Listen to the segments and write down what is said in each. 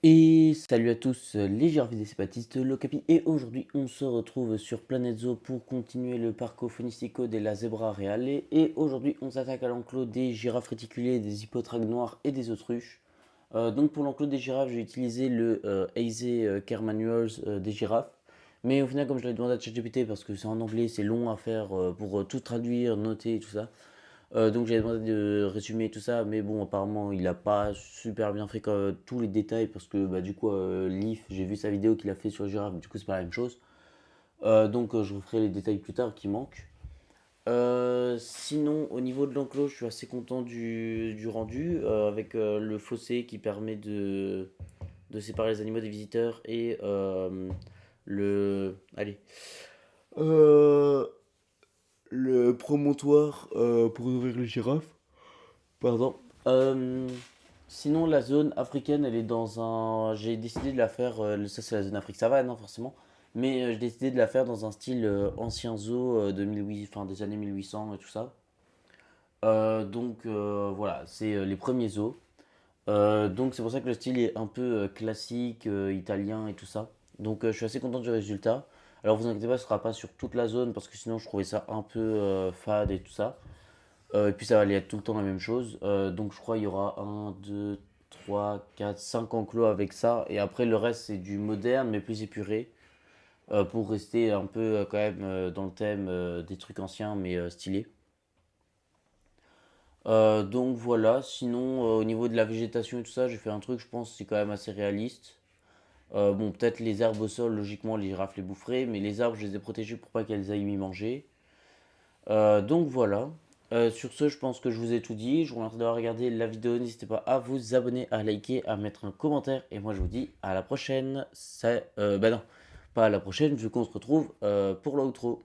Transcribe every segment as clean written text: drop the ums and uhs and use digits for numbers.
Et salut à tous, les girafes et Baptiste, Locapi, et aujourd'hui on se retrouve sur Planète Zoo pour continuer le parcours faunistico de la zebra reale. Et aujourd'hui on s'attaque à l'enclos des girafes réticulées, des hippotraques noirs et des autruches. Donc pour l'enclos des girafes, j'ai utilisé le Easy Care Manuals des girafes. Mais au final, comme je l'avais demandé à ChatGPT, parce que c'est en anglais, c'est long à faire pour tout traduire, noter et tout ça. Donc j'ai demandé de résumer tout ça, mais bon, apparemment il a pas super bien fait tous les détails parce que bah, du coup, Leaf, j'ai vu sa vidéo qu'il a fait sur les girafes, mais du coup, c'est pas la même chose. Donc je vous ferai les détails plus tard qui manquent. Sinon, au niveau de l'enclos, je suis assez content du rendu avec le fossé qui permet de séparer les animaux des visiteurs et le. Allez. Euh, le promontoire pour ouvrir les girafes. Pardon. Euh, Sinon, la zone africaine, elle est dans un. J'ai décidé de la faire. Ça, c'est la zone Afrique savane, hein, forcément. Mais j'ai décidé de la faire dans un style ancien zoo de 1800, enfin, des années 1800 et tout ça. Donc voilà, c'est les premiers zoos. Donc c'est pour ça que le style est un peu classique, italien et tout ça. Donc je suis assez content du résultat. Alors vous inquiétez pas, ce sera pas sur toute la zone parce que sinon je trouvais ça un peu fade et tout ça. Et puis ça va aller être tout le temps la même chose. Donc je crois qu'il y aura un 2 3 4 5 enclos avec ça. Et après le reste c'est du moderne mais plus épuré. Pour rester un peu quand même dans le thème des trucs anciens mais stylés. Donc voilà, sinon au niveau de la végétation et tout ça, j'ai fait un truc, je pense, c'est quand même assez réaliste. Bon, peut-être les herbes au sol, logiquement, les girafes les boufferaient, mais les arbres, je les ai protégés pour pas qu'elles aillent m'y manger. Donc voilà. Sur ce, je pense que je vous ai tout dit. Je vous remercie d'avoir regardé la vidéo. N'hésitez pas à vous abonner, à liker, à mettre un commentaire. Et moi, je vous dis à la prochaine. Bah non, pas à la prochaine, vu qu'on se retrouve pour l'outro.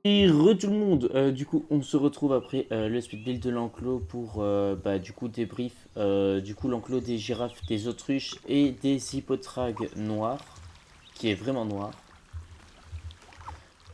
Et re tout le monde, du coup on se retrouve après le speed build de l'enclos pour du coup débrief du coup l'enclos des girafes, des autruches et des hippotragues noirs, qui est vraiment noir.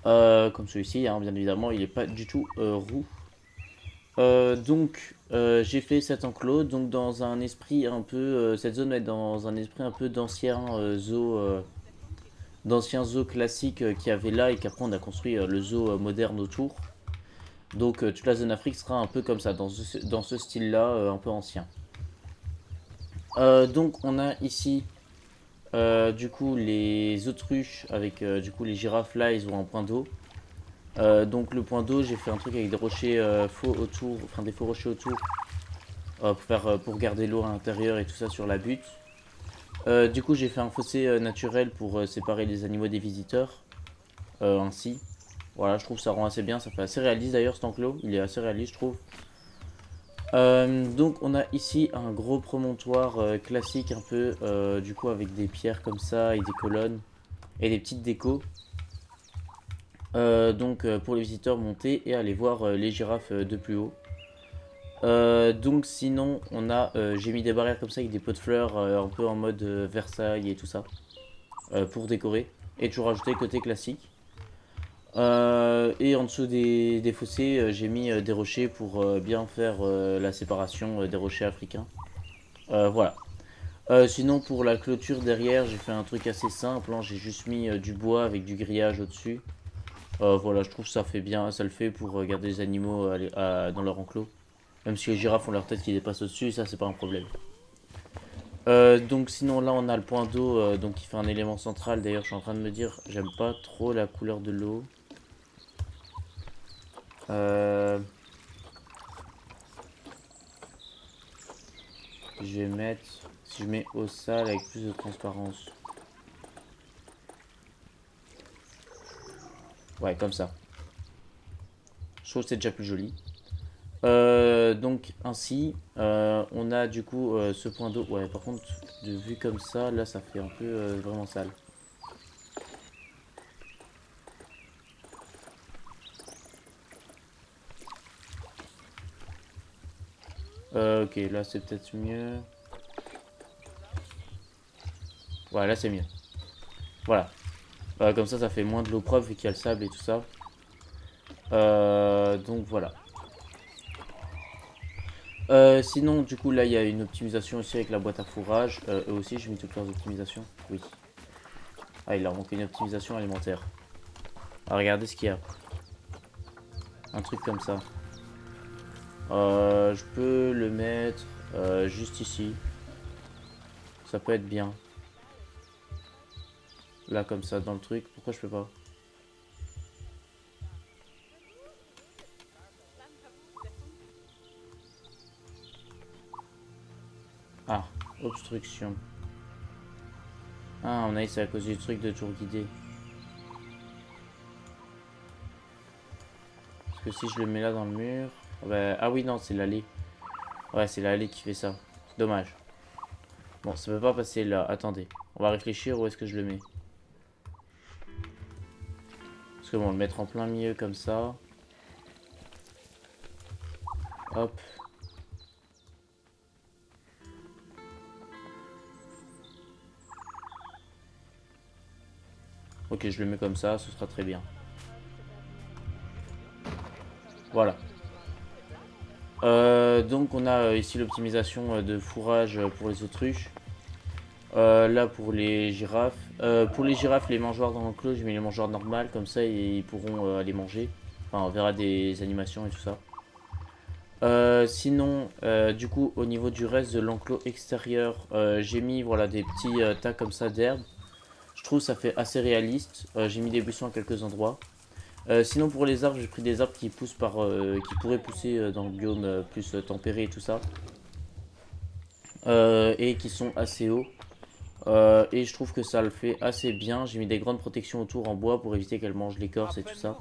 Comme celui-ci, hein, bien évidemment, il n'est pas du tout roux. J'ai fait cet enclos donc dans un esprit un peu cette zone est dans un esprit un peu d'anciens zoos classiques qu'il y avait là et qu'après on a construit le zoo moderne autour. Donc toute la zone Afrique sera un peu comme ça, dans ce style-là, un peu ancien. Donc on a ici du coup les autruches avec du coup les girafes là, ils ont un point d'eau. Donc le point d'eau, j'ai fait un truc avec des rochers faux autour, enfin des faux rochers autour pour garder l'eau à l'intérieur et tout ça sur la butte. Du coup j'ai fait un fossé naturel pour séparer les animaux des visiteurs, ainsi. Voilà, je trouve que ça rend assez bien, ça fait assez réaliste d'ailleurs cet enclos, il est assez réaliste je trouve. Donc on a ici un gros promontoire classique un peu, du coup avec des pierres comme ça et des colonnes et des petites décos. Pour les visiteurs monter et aller voir les girafes de plus haut. Donc sinon j'ai mis des barrières comme ça avec des pots de fleurs un peu en mode Versailles et tout ça pour décorer et toujours rajouter côté classique. Et en dessous des fossés j'ai mis des rochers pour bien faire la séparation des rochers africains. Voilà. Sinon pour la clôture derrière j'ai fait un truc assez simple, hein. J'ai juste mis du bois avec du grillage au dessus. Voilà, je trouve que ça fait bien, ça le fait pour garder les animaux dans leur enclos. Même si les girafes ont leur tête qui dépasse au-dessus, ça c'est pas un problème. Donc sinon là on a le point d'eau donc qui fait un élément central. D'ailleurs je suis en train de me dire j'aime pas trop la couleur de l'eau. Euh, je vais mettre, si je mets eau sale avec plus de transparence. Ouais comme ça. Je trouve que c'est déjà plus joli. Donc ainsi on a du coup ce point d'eau. Ouais par contre de vue comme ça là ça fait un peu vraiment sale. Ok, là c'est peut-être mieux. Ouais, là c'est mieux. Voilà. Comme ça fait moins de l'eau propre vu qu'il y a le sable et tout ça. Donc voilà. Sinon, du coup, là il y a une optimisation aussi avec la boîte à fourrage. Eux aussi, j'ai mis toutes leurs optimisations. Oui. Ah, il leur manque une optimisation alimentaire. Ah, regardez ce qu'il y a. Un truc comme ça. Je peux le mettre juste ici. Ça peut être bien. Là, comme ça, dans le truc. Pourquoi je peux pas? Ah, obstruction. Ah, on a dit c'est à cause du truc de tour guidé. Parce que si je le mets là dans le mur... ah oui, non, c'est l'allée. Ouais, c'est l'allée qui fait ça. Dommage. Bon, ça peut pas passer là. Attendez. On va réfléchir où est-ce que je le mets. Parce que bon, le mettre en plein milieu comme ça. Hop. Ok, je le mets comme ça, ce sera très bien. Voilà. Donc on a ici l'optimisation de fourrage pour les autruches. Là pour les girafes. Pour les girafes, les mangeoires dans l'enclos, je mets les mangeoires normales, comme ça ils pourront aller manger. Enfin, on verra des animations et tout ça. Sinon, du coup, au niveau du reste de l'enclos extérieur, j'ai mis voilà, des petits tas comme ça d'herbes. Je trouve ça fait assez réaliste. J'ai mis des buissons à quelques endroits. Sinon, pour les arbres, j'ai pris des arbres qui poussent qui pourraient pousser dans le biome plus tempéré et tout ça. Et qui sont assez hauts. Et je trouve que ça le fait assez bien. J'ai mis des grandes protections autour en bois pour éviter qu'elles mangent l'écorce et tout ça.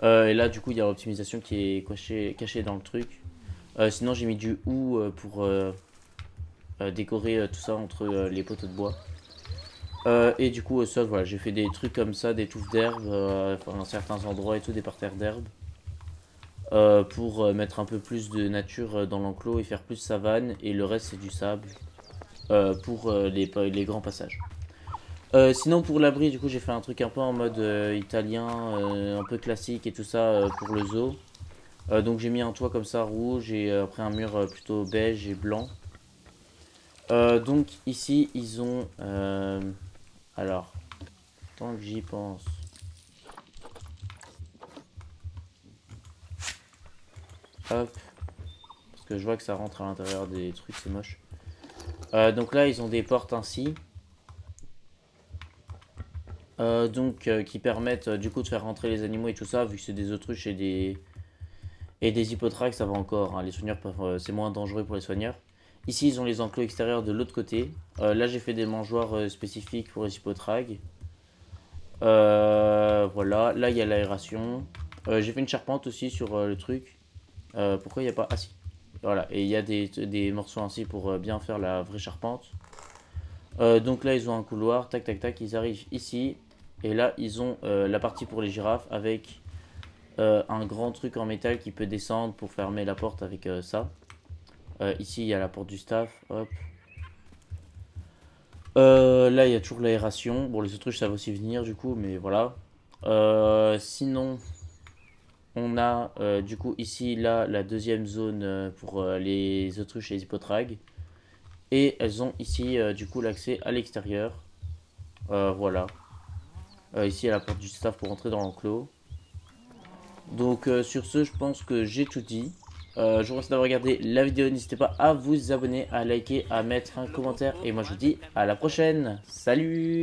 Et là, du coup, il y a l'optimisation qui est cachée dans le truc. Sinon, j'ai mis du hou pour décorer tout ça entre les poteaux de bois. Et du coup au sol, voilà, j'ai fait des trucs comme ça, des touffes d'herbe, enfin, dans certains endroits et tout, des parterres d'herbe. Pour mettre un peu plus de nature dans l'enclos et faire plus savane. Et le reste c'est du sable pour les grands passages. Sinon pour l'abri, du coup j'ai fait un truc un peu en mode italien, un peu classique et tout ça pour le zoo. Donc j'ai mis un toit comme ça rouge et après un mur plutôt beige et blanc. Donc ici ils ont... alors, tant que j'y pense... Hop, parce que je vois que ça rentre à l'intérieur des trucs, c'est moche. Donc là ils ont des portes ainsi. Qui permettent du coup de faire rentrer les animaux et tout ça, vu que c'est des autruches et des hippotraques, ça va encore, hein. Les soigneurs peuvent, c'est moins dangereux pour les soigneurs. Ici, ils ont les enclos extérieurs de l'autre côté. Là, j'ai fait des mangeoires spécifiques pour les hippotraques. Voilà, là, il y a l'aération. J'ai fait une charpente aussi sur le truc. Pourquoi il n'y a pas... Ah si. Voilà, et il y a des morceaux ainsi pour bien faire la vraie charpente. Donc là, ils ont un couloir, tac tac tac, ils arrivent ici. Et là, ils ont la partie pour les girafes avec un grand truc en métal qui peut descendre pour fermer la porte avec ça. Ici, il y a la porte du staff. Hop. Là, il y a toujours l'aération. Bon, les autruches, ça va aussi venir du coup, mais voilà. Sinon, on a du coup ici, là, la deuxième zone pour les autruches et les hippotragues. Et elles ont ici, du coup, l'accès à l'extérieur. Voilà. Ici, il y a la porte du staff pour entrer dans l'enclos. Donc sur ce, je pense que j'ai tout dit. Je vous remercie d'avoir regardé la vidéo. N'hésitez pas à vous abonner, à liker, à mettre un commentaire. Et moi je vous dis à la prochaine. Salut!